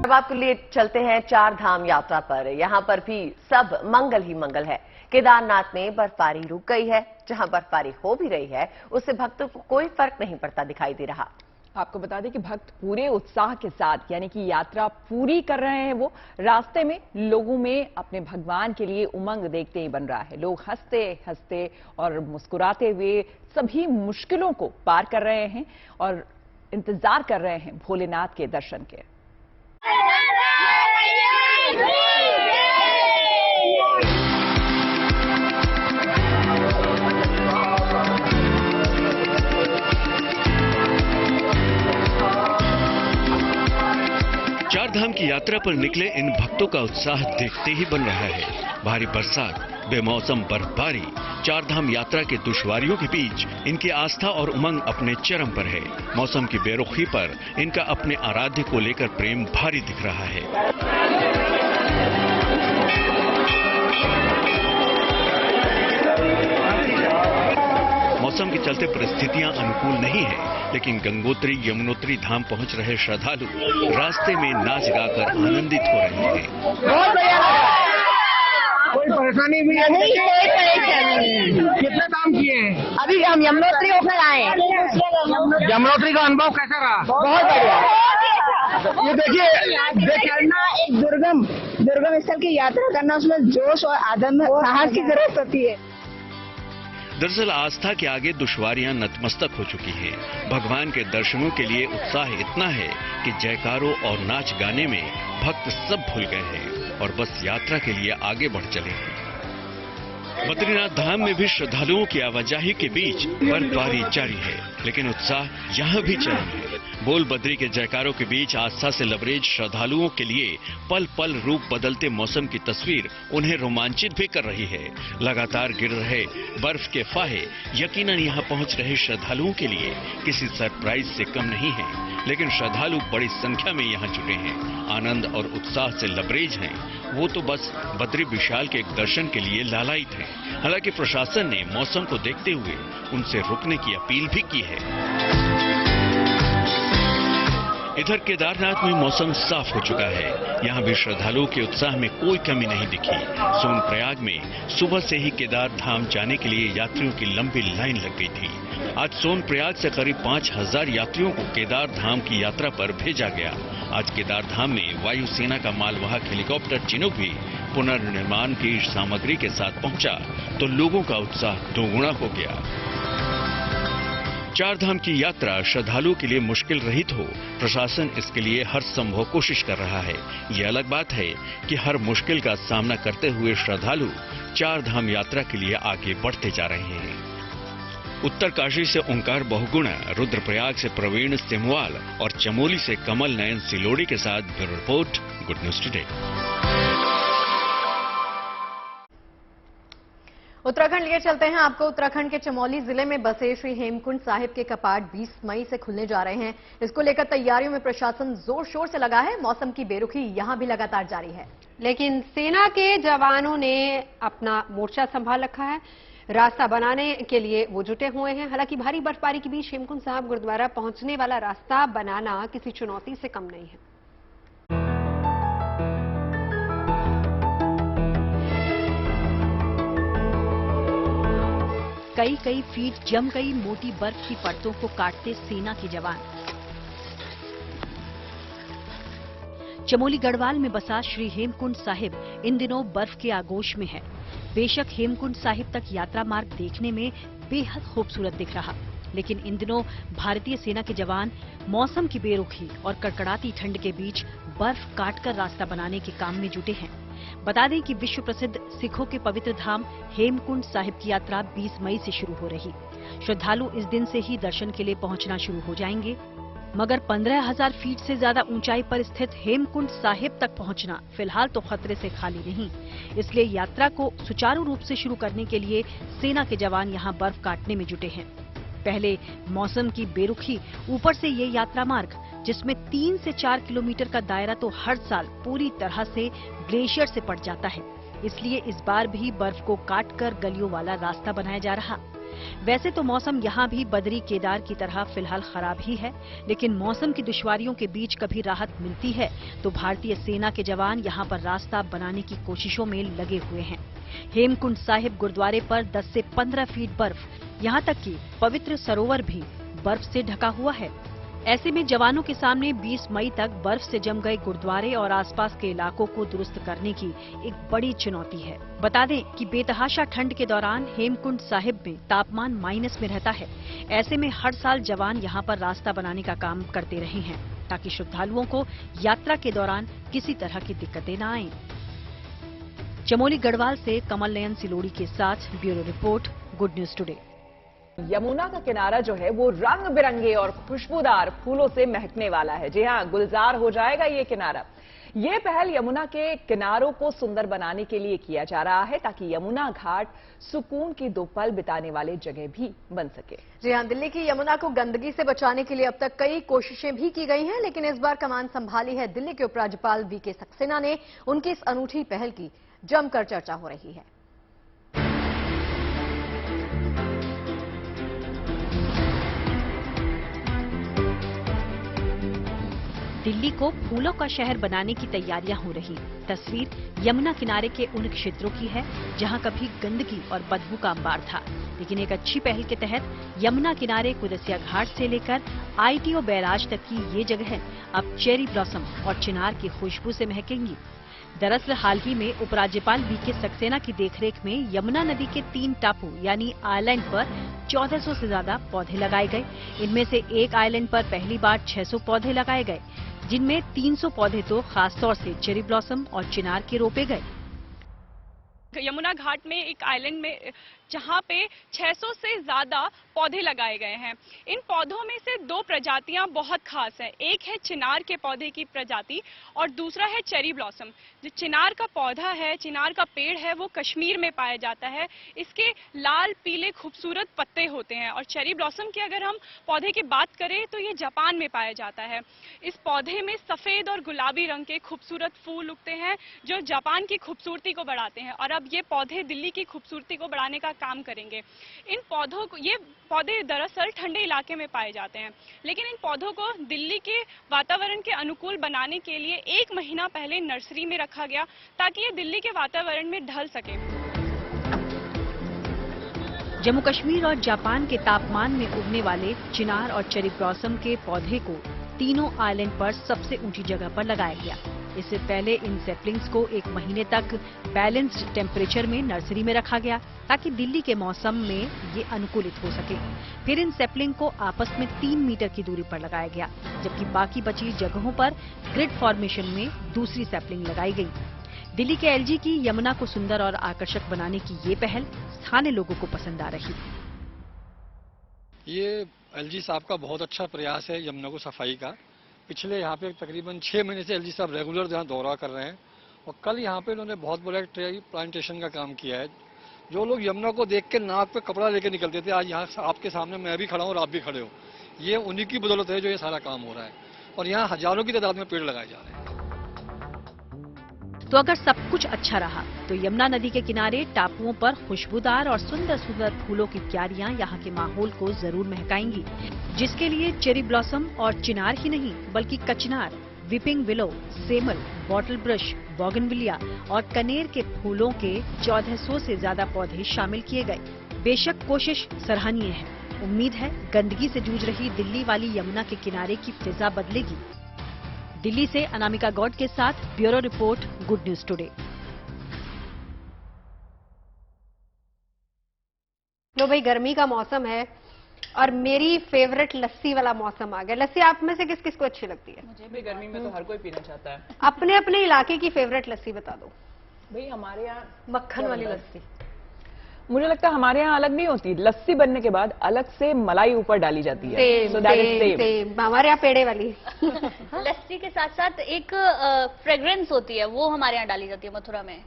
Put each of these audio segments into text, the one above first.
अब आपके लिए चलते हैं चार धाम यात्रा पर। यहाँ पर भी सब मंगल ही मंगल है। केदारनाथ में बर्फबारी रुक गई है। जहाँ बर्फबारी हो भी रही है उससे भक्तों को कोई फर्क नहीं पड़ता दिखाई दे रहा। आपको बता दें कि भक्त पूरे उत्साह के साथ यानी कि यात्रा पूरी कर रहे हैं। वो रास्ते में लोगों में अपने भगवान के लिए उमंग देखते ही बन रहा है। लोग हंसते हंसते और मुस्कुराते हुए सभी मुश्किलों को पार कर रहे हैं और इंतजार कर रहे हैं भोलेनाथ के दर्शन के। चार धाम की यात्रा पर निकले इन भक्तों का उत्साह देखते ही बन रहा है। भारी बरसात, बेमौसम बर्फबारी, चार धाम यात्रा के दुश्वारियों के बीच इनकी आस्था और उमंग अपने चरम पर है। मौसम की बेरुखी पर इनका अपने आराध्य को लेकर प्रेम भारी दिख रहा है। मौसम के चलते परिस्थितियां अनुकूल नहीं है, लेकिन गंगोत्री यमुनोत्री धाम पहुंच रहे श्रद्धालु रास्ते में नाच गाकर आनंदित हो रहे हैं। बहुत बढ़िया लग रहा है। कोई परेशानी भी नहीं? कोई परेशानी नहीं। कितने धाम किए हैं? अभी हम यमुनोत्री होकर आए हैं। यमुनोत्री का अनुभव कैसा रहा? बहुत बढ़िया। ये देखिए करना एक दुर्गम स्थल की यात्रा करना, उसमें जोश और आदम साहस की जरूरत होती है। दरअसल आस्था के आगे दुश्वारियां नतमस्तक हो चुकी हैं। भगवान के दर्शनों के लिए उत्साह इतना है कि जयकारों और नाच गाने में भक्त सब भूल गए हैं और बस यात्रा के लिए आगे बढ़ चले हैं। बद्रीनाथ धाम में भी श्रद्धालुओं की आवाजाही के बीच बर्फबारी जारी है, लेकिन उत्साह यहाँ भी चरम है। बोल बद्री के जयकारों के बीच आस्था से लबरेज श्रद्धालुओं के लिए पल पल रूप बदलते मौसम की तस्वीर उन्हें रोमांचित भी कर रही है। लगातार गिर रहे बर्फ के फाहे यकीनन यहाँ पहुँच रहे श्रद्धालुओं के लिए किसी सरप्राइज से कम नहीं है, लेकिन श्रद्धालु बड़ी संख्या में यहाँ जुटे हैं, आनंद और उत्साह से लबरेज हैं। वो तो बस बद्री विशाल के एक दर्शन के लिए लालायित हैं। हालांकि प्रशासन ने मौसम को देखते हुए उनसे रुकने की अपील भी की है। इधर केदारनाथ में मौसम साफ हो चुका है। यहाँ भी श्रद्धालुओं के उत्साह में कोई कमी नहीं दिखी। सोनप्रयाग में सुबह से ही केदार धाम जाने के लिए यात्रियों की लंबी लाइन लग गई थी। आज सोनप्रयाग से करीब 5000 यात्रियों को केदार धाम की यात्रा पर भेजा गया। आज केदार धाम में वायुसेना का मालवाहक हेलीकॉप्टर चिनूक भी पुनर्निर्माण की सामग्री के साथ पहुंचा तो लोगों का उत्साह दोगुना हो गया। चार धाम की यात्रा श्रद्धालुओं के लिए मुश्किल रहित हो, प्रशासन इसके लिए हर संभव कोशिश कर रहा है। ये अलग बात है कि हर मुश्किल का सामना करते हुए श्रद्धालु चार धाम यात्रा के लिए आगे बढ़ते जा रहे हैं। उत्तरकाशी से ओंकार बहुगुणा, रुद्रप्रयाग से प्रवीण सिमवाल और चमोली से कमल नयन सिलोड़ी के साथ bureau report, good news today. Uttarakhand लिए चलते हैं आपको। उत्तराखंड के चमोली जिले में बसे श्री हेमकुंड साहिब के कपाट 20 मई से खुलने जा रहे हैं। इसको लेकर तैयारियों में प्रशासन जोर शोर से लगा है। मौसम की बेरुखी यहां भी लगातार जारी है, लेकिन सेना के जवानों ने अपना मोर्चा संभाल रखा है। रास्ता बनाने के लिए वो जुटे हुए हैं। हालांकि भारी बर्फबारी के बीच हेमकुंड साहिब गुरुद्वारा पहुंचने वाला रास्ता बनाना किसी चुनौती से कम नहीं है। कई फीट जम गई मोटी बर्फ की परतों को काटते सेना के जवान। चमोली गढ़वाल में बसा श्री हेमकुंड साहिब इन दिनों बर्फ के आगोश में है। बेशक हेमकुंड साहिब तक यात्रा मार्ग देखने में बेहद खूबसूरत दिख रहा, लेकिन इन दिनों भारतीय सेना के जवान मौसम की बेरुखी और कड़कड़ाती ठंड के बीच बर्फ काटकर रास्ता बनाने के काम में जुटे हैं। बता दें कि विश्व प्रसिद्ध सिखों के पवित्र धाम हेमकुंड साहिब की यात्रा 20 मई से शुरू हो रही। श्रद्धालु इस दिन से ही दर्शन के लिए पहुंचना शुरू हो जाएंगे, मगर 15,000 फीट से ज्यादा ऊंचाई पर स्थित हेमकुंड साहिब तक पहुंचना फिलहाल तो खतरे से खाली नहीं। इसलिए यात्रा को सुचारू रूप से शुरू करने के लिए सेना के जवान यहां बर्फ काटने में जुटे हैं। पहले मौसम की बेरुखी, ऊपर से ये यात्रा मार्ग जिसमें 3 से 4 किलोमीटर का दायरा तो हर साल पूरी तरह से ग्लेशियर से पड़ जाता है। इसलिए इस बार भी बर्फ को काटकर गलियों वाला रास्ता बनाया जा रहा। वैसे तो मौसम यहाँ भी बदरी केदार की तरह फिलहाल खराब ही है, लेकिन मौसम की दुश्वारियों के बीच कभी राहत मिलती है तो भारतीय सेना के जवान यहाँ पर रास्ता बनाने की कोशिशों में लगे हुए हैं। हेमकुंड साहिब गुरुद्वारे पर 10 से 15 फीट बर्फ, यहाँ तक कि पवित्र सरोवर भी बर्फ से ढका हुआ है। ऐसे में जवानों के सामने 20 मई तक बर्फ से जम गए गुरुद्वारे और आसपास के इलाकों को दुरुस्त करने की एक बड़ी चुनौती है। बता दें कि बेतहाशा ठंड के दौरान हेमकुंड साहिब में तापमान माइनस में रहता है। ऐसे में हर साल जवान यहां पर रास्ता बनाने का काम करते रहे हैं ताकि श्रद्धालुओं को यात्रा के दौरान किसी तरह की दिक्कतें न आएं। चमोली गढ़वाल से कमल नयन सिलोड़ी के साथ bureau report, good news today. Yamuna का किनारा जो है वो रंग बिरंगे और खुशबूदार फूलों से महकने वाला है। जी हाँ, गुलजार हो जाएगा ये किनारा। ये पहल यमुना के किनारों को सुंदर बनाने के लिए किया जा रहा है ताकि यमुना घाट सुकून की 2 पल बिताने वाले जगह भी बन सके। जी हाँ, दिल्ली की यमुना को गंदगी से बचाने के लिए अब तक कई कोशिशें भी की गई हैं, लेकिन इस बार कमान संभाली है दिल्ली के उपराज्यपाल वीके सक्सेना ने। उनकी इस अनूठी पहल की जमकर चर्चा हो रही है। दिल्ली को फूलों का शहर बनाने की तैयारियां हो रही। तस्वीर यमुना किनारे के उन क्षेत्रों की है जहां कभी गंदगी और बदबू का अंबार था, लेकिन एक अच्छी पहल के तहत यमुना किनारे कुदसिया घाट से लेकर ITO बैराज तक की ये जगह अब चेरी ब्लॉसम और चिनार की खुशबू से महकेंगी। दरअसल हाल ही में उपराज्यपाल वीके सक्सेना की देखरेख में यमुना नदी के 3 टापू यानी आइलैंड पर 1400 से ज्यादा पौधे लगाए गए। इनमें से एक आइलैंड पर पहली बार 600 पौधे लगाए गए, जिनमें 300 पौधे तो खासतौर से चेरी ब्लॉसम और चिनार के रोपे गए। यमुना घाट में एक आइलैंड में जहां पे 600 से ज्यादा पौधे लगाए गए हैं। इन पौधों में से 2 प्रजातियां बहुत खास हैं। एक है चिनार के पौधे की प्रजाति और दूसरा है चेरी ब्लॉसम। जो चिनार का पौधा है, चिनार का पेड़ है, वो कश्मीर में पाया जाता है। इसके लाल पीले खूबसूरत पत्ते होते हैं और चेरी ब्लॉसम की अगर हम पौधे की बात करें तो ये जापान में पाया जाता है। इस पौधे में सफेद और गुलाबी रंग के खूबसूरत फूल उगते हैं जो जापान की खूबसूरती को बढ़ाते हैं और अब ये पौधे दिल्ली की खूबसूरती को बढ़ाने का काम करेंगे। इन पौधों को, ये पौधे दरअसल ठंडे इलाके में पाए जाते हैं, लेकिन इन पौधों को दिल्ली के वातावरण के अनुकूल बनाने के लिए 1 महीना पहले नर्सरी में रखा गया ताकि ये दिल्ली के वातावरण में ढल सके। जम्मू कश्मीर और जापान के तापमान में उगने वाले चिनार और चेरी ब्लॉसम के पौधे को तीनों आइलैंड पर सबसे ऊंची जगह पर लगाया गया। इससे पहले इन सेपलिंग्स को 1 महीने तक बैलेंस्ड टेम्परेचर में नर्सरी में रखा गया ताकि दिल्ली के मौसम में ये अनुकूलित हो सके। फिर इन सेपलिंग को आपस में 3 मीटर की दूरी पर लगाया गया, जबकि बाकी बची जगहों पर ग्रिड फॉर्मेशन में दूसरी सेपलिंग लगाई गई। दिल्ली के LG की यमुना को सुंदर और आकर्षक बनाने की ये पहल स्थानीय लोगों को पसंद आ रही। ये LG साहब का बहुत अच्छा प्रयास है यमुना को सफाई का। पिछले यहाँ पे तकरीबन 6 महीने से LG साहब रेगुलर यहाँ दौरा कर रहे हैं और कल यहाँ पे इन्होंने बहुत बड़ा ट्री प्लांटेशन का काम किया है। जो लोग यमुना को देख के नाक पे कपड़ा लेके निकलते थे, आज यहाँ आपके सामने मैं भी खड़ा हूँ और आप भी खड़े हो। ये उन्हीं की बदौलत है जो ये सारा काम हो रहा है और यहाँ हजारों की तादाद में पेड़ लगाए जा रहे हैं। तो अगर सब कुछ अच्छा रहा तो यमुना नदी के किनारे टापुओं पर खुशबूदार और सुंदर सुंदर फूलों की क्यारियां यहाँ के माहौल को जरूर महकाएंगी, जिसके लिए चेरी ब्लॉसम और चिनार ही नहीं बल्कि कचनार, वीपिंग विलो, सेमल, बॉटल ब्रश, बोगनविलिया और कनेर के फूलों के 1400 से ज्यादा पौधे शामिल किए गए। बेशक कोशिश सराहनीय है। उम्मीद है गंदगी से जूझ रही दिल्ली वाली यमुना के किनारे की फिजा बदलेगी। दिल्ली से अनामिका गौड के साथ bureau report, good news today. लो भाई, गर्मी का मौसम है और मेरी फेवरेट लस्सी वाला मौसम आ गया। लस्सी आप में से किस किस को अच्छी लगती है? मुझे भी गर्मी में तो हर कोई पीना चाहता है। अपने अपने इलाके की फेवरेट लस्सी बता दो। भाई हमारे यहाँ मक्खन वाली लस्सी मुझे लगता है हमारे यहाँ अलग नहीं होती। लस्सी बनने के बाद अलग से मलाई ऊपर डाली जाती है। Same, So that is same, same. Same. हमारे यहाँ पेड़े वाली लस्सी के साथ साथ एक फ्रेग्रेंस होती है, वो हमारे यहाँ डाली जाती है मथुरा में।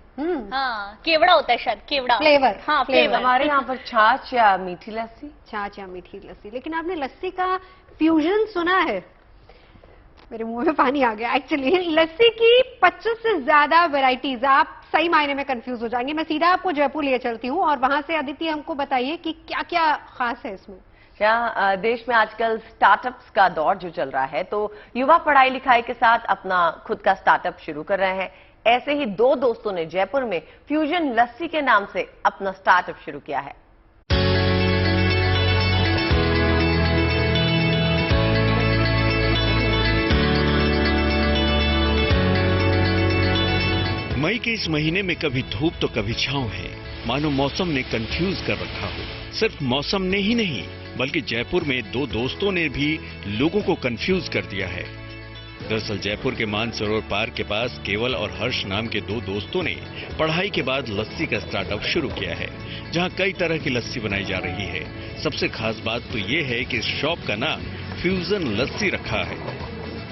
हाँ, केवड़ा होता है शायद, केवड़ा फ्लेवर। हाँ, फ्लेवर। हमारे यहाँ पर छाछ या मीठी लस्सी। छाछ या मीठी लस्सी। लेकिन आपने लस्सी का फ्यूजन सुना है? मेरे मुंह में पानी आ गया। एक्चुअली लस्सी की 25 से ज्यादा वैरायटीज, आप सही मायने में कंफ्यूज हो जाएंगे। मैं सीधा आपको जयपुर ले चलती हूँ और वहां से अदिति हमको बताइए कि क्या क्या खास है इसमें। यहाँ देश में आजकल स्टार्टअप्स का दौर जो चल रहा है, तो युवा पढ़ाई लिखाई के साथ अपना खुद का स्टार्टअप शुरू कर रहे हैं। ऐसे ही दो दोस्तों ने जयपुर में फ्यूजन लस्सी के नाम से अपना स्टार्टअप शुरू किया है। मई के इस महीने में कभी धूप तो कभी छांव है, मानो मौसम ने कंफ्यूज कर रखा हो। सिर्फ मौसम ने ही नहीं, बल्कि जयपुर में दो दोस्तों ने भी लोगों को कंफ्यूज कर दिया है। दरअसल जयपुर के मानसरोवर पार्क के पास केवल और हर्ष नाम के दो दोस्तों ने पढ़ाई के बाद लस्सी का स्टार्टअप शुरू किया है, जहां कई तरह की लस्सी बनाई जा रही है। सबसे खास बात तो ये है कि इस शॉप का नाम फ्यूजन लस्सी रखा है,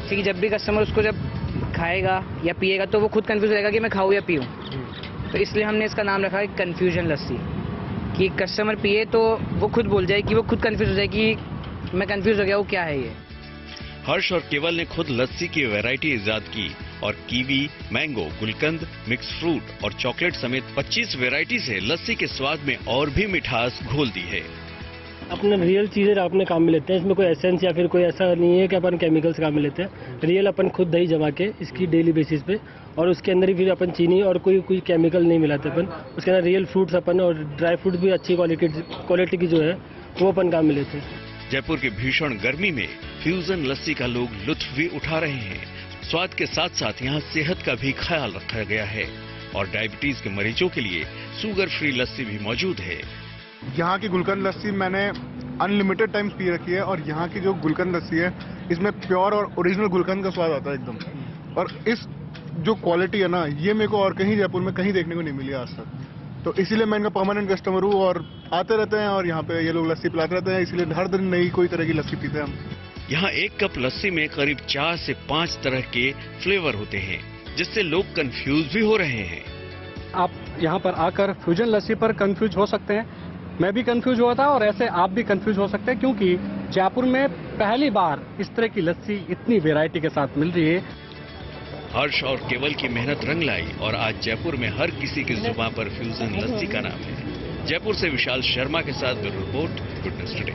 कि जब भी कस्टमर उसको जब खाएगा या पिएगा तो वो खुद कंफ्यूज रहेगा कि मैं खाऊं या पीऊं। तो इसलिए हमने इसका नाम रखा है कंफ्यूजन लस्सी, कि कस्टमर पिए तो वो खुद बोल जाए, कि वो खुद कंफ्यूज हो जाए कि मैं कंफ्यूज हो गया, वो क्या है ये। हर्ष और केवल ने खुद लस्सी की वैरायटी इजाद की और कीवी, मैंगो, गुलकंद, मिक्स फ्रूट और चॉकलेट समेत 25 वैरायटी से लस्सी के स्वाद में और भी मिठास घोल दी है। अपने रियल चीजें अपने काम में लेते हैं, इसमें कोई एसेंस या फिर कोई ऐसा नहीं है कि अपन केमिकल्स काम में लेते हैं। रियल अपन खुद दही जमा के इसकी डेली बेसिस पे, और उसके अंदर ही फिर अपन चीनी और कोई केमिकल नहीं मिलाते अपन। उसके अंदर रियल फ्रूट्स अपन और ड्राई फ्रूट भी अच्छी क्वालिटी की जो है वो अपन काम में लेते हैं। जयपुर की भीषण गर्मी में फ्यूजन लस्सी का लोग लुत्फ भी उठा रहे हैं। स्वाद के साथ साथ यहाँ सेहत का भी ख्याल रखा गया है और डायबिटीज के मरीजों के लिए शुगर फ्री लस्सी भी मौजूद है। यहाँ की गुलकंद लस्सी मैंने अनलिमिटेड टाइम पी रखी है और यहाँ की जो गुलकंद लस्सी है इसमें प्योर और ओरिजिनल गुलकंद का स्वाद आता है एकदम। और इस जो क्वालिटी है ना, ये मेरे को और कहीं जयपुर में कहीं देखने को नहीं मिली आज तक। तो इसीलिए मैं इनका परमानेंट कस्टमर हूँ और आते रहते हैं और यहाँ पे ये लोग लस्सी पिलाते रहते हैं, इसलिए हर दिन नई कोई तरह की लस्सी पीते हैं हम। यहाँ एक कप लस्सी में करीब 4 से 5 तरह के फ्लेवर होते हैं, जिससे लोग कंफ्यूज भी हो रहे हैं। आप यहाँ पर आकर फ्यूजन लस्सी पर कंफ्यूज हो सकते हैं। मैं भी कंफ्यूज हुआ था और ऐसे आप भी कंफ्यूज हो सकते हैं, क्योंकि जयपुर में पहली बार इस तरह की लस्सी इतनी वैरायटी के साथ मिल रही है। हर्ष और केवल की मेहनत रंग लाई और आज जयपुर में हर किसी की जुबान पर फ्यूजन लस्सी का नाम है। जयपुर से विशाल शर्मा के साथ ब्यूरो रिपोर्ट, गुडनेस टुडे।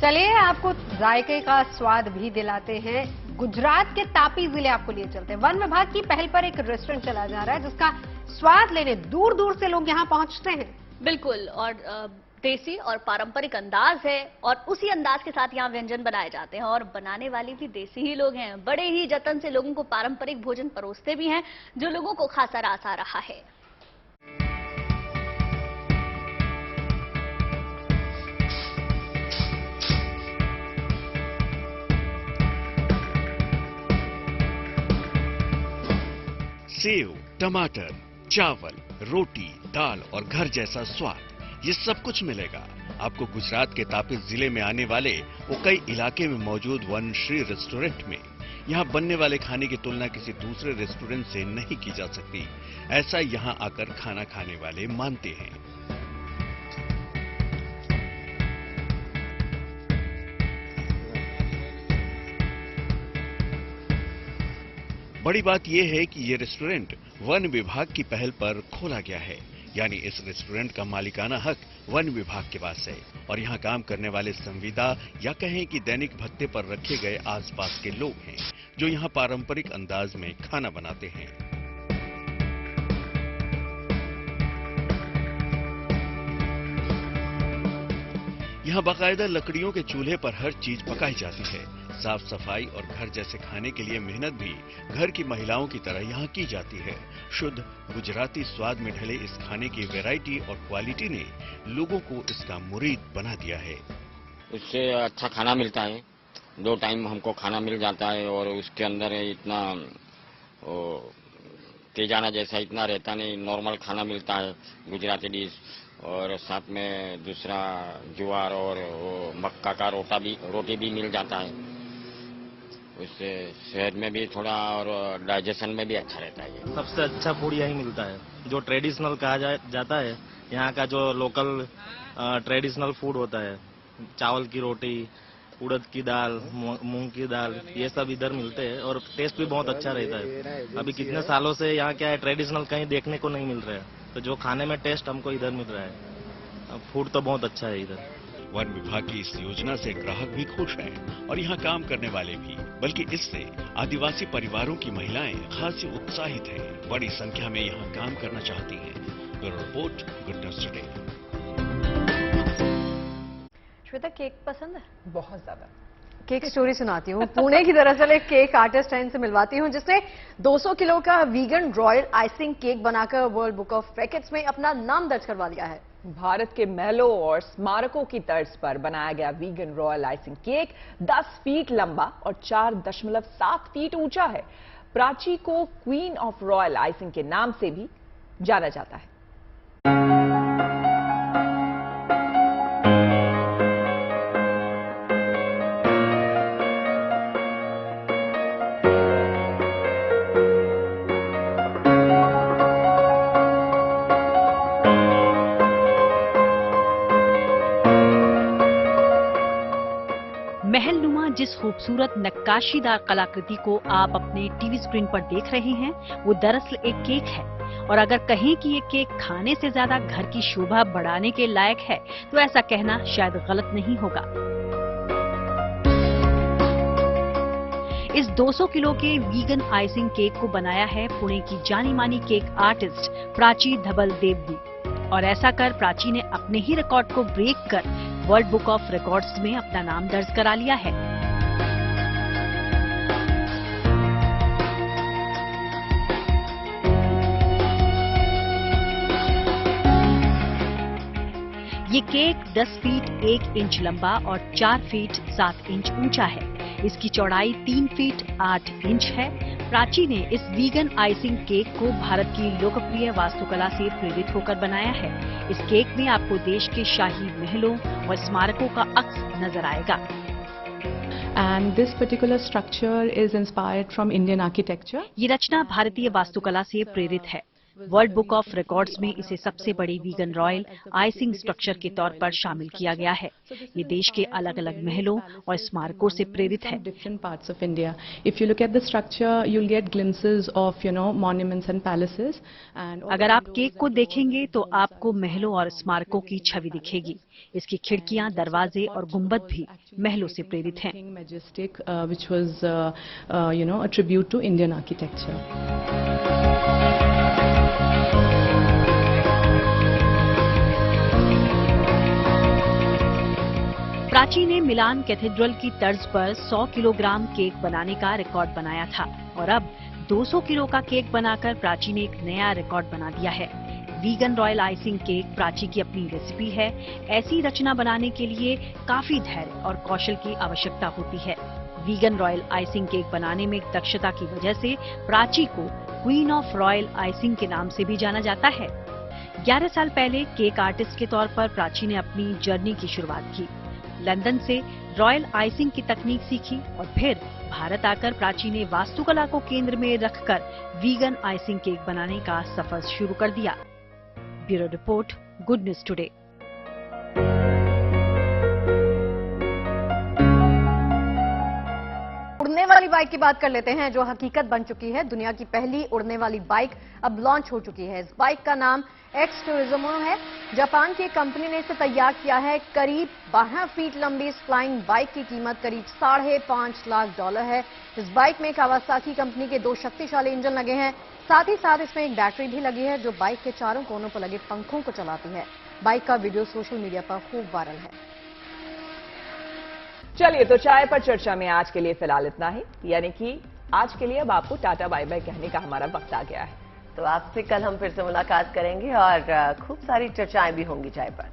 चलिए आपको जायके का स्वाद भी दिलाते हैं। गुजरात के तापी जिले आपको लिए चलते हैं। वन विभाग की पहल पर एक रेस्टोरेंट चला जा रहा है, जिसका स्वाद लेने दूर दूर से लोग यहाँ पहुंचते हैं। बिल्कुल, और देसी और पारंपरिक अंदाज है और उसी अंदाज के साथ यहाँ व्यंजन बनाए जाते हैं और बनाने वाले भी देसी ही लोग हैं। बड़े ही जतन से लोगों को पारंपरिक भोजन परोसते भी हैं, जो लोगों को खासा रास आ रहा है। सेव, टमाटर, चावल, रोटी, दाल और घर जैसा स्वाद, ये सब कुछ मिलेगा आपको गुजरात के तापी जिले में आने वाले वो कई इलाके में मौजूद वनश्री रेस्टोरेंट में। यहाँ बनने वाले खाने की तुलना किसी दूसरे रेस्टोरेंट से नहीं की जा सकती, ऐसा यहाँ आकर खाना खाने वाले मानते हैं। बड़ी बात यह है कि ये रेस्टोरेंट वन विभाग की पहल पर खोला गया है, यानी इस रेस्टोरेंट का मालिकाना हक वन विभाग के पास है और यहाँ काम करने वाले संविदा या कहें कि दैनिक भत्ते पर रखे गए आसपास के लोग हैं, जो यहाँ पारंपरिक अंदाज में खाना बनाते हैं। यहाँ बाकायदा लकड़ियों के चूल्हे पर हर चीज पकाई जाती है। साफ सफाई और घर जैसे खाने के लिए मेहनत भी घर की महिलाओं की तरह यहाँ की जाती है। शुद्ध गुजराती स्वाद में ढले इस खाने की वैरायटी और क्वालिटी ने लोगों को इसका मुरीद बना दिया है। उससे अच्छा खाना मिलता है, 2 टाइम हमको खाना मिल जाता है और उसके अंदर इतना तेजाना जैसा इतना रहता नहीं, नॉर्मल खाना मिलता है गुजराती डिश। और साथ में दूसरा ज्वार और मक्का का रोटी भी मिल जाता है। उससे सेहत में भी थोड़ा और डाइजेशन में भी अच्छा रहता है। सबसे अच्छा फूड यही मिलता है, जो ट्रेडिशनल कहा जाता है। यहाँ का जो लोकल ट्रेडिशनल फूड होता है, चावल की रोटी, उड़द की दाल, मूंग की दाल, ये सब इधर मिलते हैं और टेस्ट भी बहुत अच्छा रहता है। अभी कितने सालों से यहाँ क्या है, ट्रेडिशनल कहीं देखने को नहीं मिल रहा है, तो जो खाने में टेस्ट हमको इधर मिल रहा है। फूड तो बहुत अच्छा है इधर। वन विभाग की इस योजना से ग्राहक भी खुश हैं और यहाँ काम करने वाले भी, बल्कि इससे आदिवासी परिवारों की महिलाएं खासी उत्साहित हैं। बड़ी संख्या में यहाँ काम करना चाहती हैं। Bureau report, good news today. Shweta, cake पसंद है? बहुत ज्यादा। केक स्टोरी सुनाती हूँ। पुणे की दरअसल एक केक आर्टिस्ट है, इनसे मिलवाती हूँ, जिसने 200 किलो का वीगन रॉयल आइसिंग केक बनाकर वर्ल्ड बुक ऑफ रिकॉर्ड्स में अपना नाम दर्ज करवा लिया है। भारत के महलों और स्मारकों की तर्ज पर बनाया गया vegan royal icing cake 10 feet लंबा और 4.7 फीट ऊंचा है। प्राची को क्वीन ऑफ रॉयल आइसिंग के नाम से भी जाना जाता है। महलनुमा जिस खूबसूरत नक्काशीदार कलाकृति को आप अपने टीवी स्क्रीन पर देख रहे हैं, वो दरअसल एक केक है। और अगर कहें कि ये केक खाने से ज्यादा घर की शोभा बढ़ाने के लायक है, तो ऐसा कहना शायद गलत नहीं होगा। इस 200 किलो के वीगन आइसिंग केक को बनाया है पुणे की जानी मानी केक आर्टिस्ट प्राची धबल देवदी। और ऐसा कर प्राची ने अपने ही रिकॉर्ड को ब्रेक कर वर्ल्ड बुक ऑफ रिकॉर्ड्स में अपना नाम दर्ज करा लिया है। ये केक 10 फीट 1 इंच लंबा और 4 फीट 7 इंच ऊंचा है। इसकी चौड़ाई 3 फीट 8 इंच है। प्राची ने इस वीगन आइसिंग केक को भारत की लोकप्रिय वास्तुकला से प्रेरित होकर बनाया है। इस केक में आपको देश के शाही महलों और स्मारकों का अक्स नजर आएगा। And this particular structure is inspired from Indian architecture. ये रचना भारतीय वास्तुकला से प्रेरित है। वर्ल्ड बुक ऑफ रिकॉर्ड्स में इसे सबसे बड़ी वीगन रॉयल आइसिंग स्ट्रक्चर के तौर पर शामिल किया गया है। ये देश के अलग अलग महलों और स्मारकों से प्रेरित है। Different parts of India. If you look at the structure, you'll get glimpses of, monuments and palaces. And अगर आप केक को देखेंगे तो आपको महलों और स्मारकों की छवि दिखेगी। इसकी खिड़कियां, दरवाजे और गुंबद भी महलों से प्रेरित हैं। Majestic, which was, a tribute to Indian architecture. Prachi ने मिलान कैथेड्रल की तर्ज पर 100 किलोग्राम केक बनाने का रिकॉर्ड बनाया था और अब 200 किलो का केक बनाकर प्राची ने एक नया रिकॉर्ड बना दिया है। Vegan royal icing cake Prachi की अपनी रेसिपी है। ऐसी रचना बनाने के लिए काफी धैर्य और कौशल की आवश्यकता होती है। वीगन रॉयल आइसिंग केक बनाने में दक्षता की वजह से प्राची को क्वीन ऑफ रॉयल आइसिंग के नाम से भी जाना जाता है। 11 साल पहले केक आर्टिस्ट के तौर पर प्राची ने अपनी जर्नी की शुरुआत की। लंदन से रॉयल आइसिंग की तकनीक सीखी और फिर भारत आकर प्राची ने वास्तुकला को केंद्र में रखकर वीगन आइसिंग केक बनाने का सफर शुरू कर दिया। Bureau report, good news today. उड़ने वाली बाइक की बात कर लेते हैं, जो हकीकत बन चुकी है। दुनिया की पहली उड़ने वाली बाइक अब लॉन्च हो चुकी है। इस बाइक का नाम एक्स टूरिज्मो है। जापान की कंपनी ने इसे तैयार किया है। करीब 12 फीट लंबी इस फ्लाइंग बाइक की कीमत करीब $5.5 लाख है। इस बाइक में कावासाकी कंपनी के 2 शक्तिशाली इंजन लगे हैं। साथ ही साथ इसमें एक बैटरी भी लगी है, जो बाइक के चारों कोनों पर लगे पंखों को चलाती है। बाइक का वीडियो सोशल मीडिया पर खूब वायरल है। चलिए, तो चाय पर चर्चा में आज के लिए फिलहाल इतना ही। यानी कि आज के लिए अब आपको टाटा बाय बाय कहने का हमारा वक्त आ गया है। तो आपसे कल हम फिर से मुलाकात करेंगे और खूब सारी चर्चाएं भी होंगी चाय पर।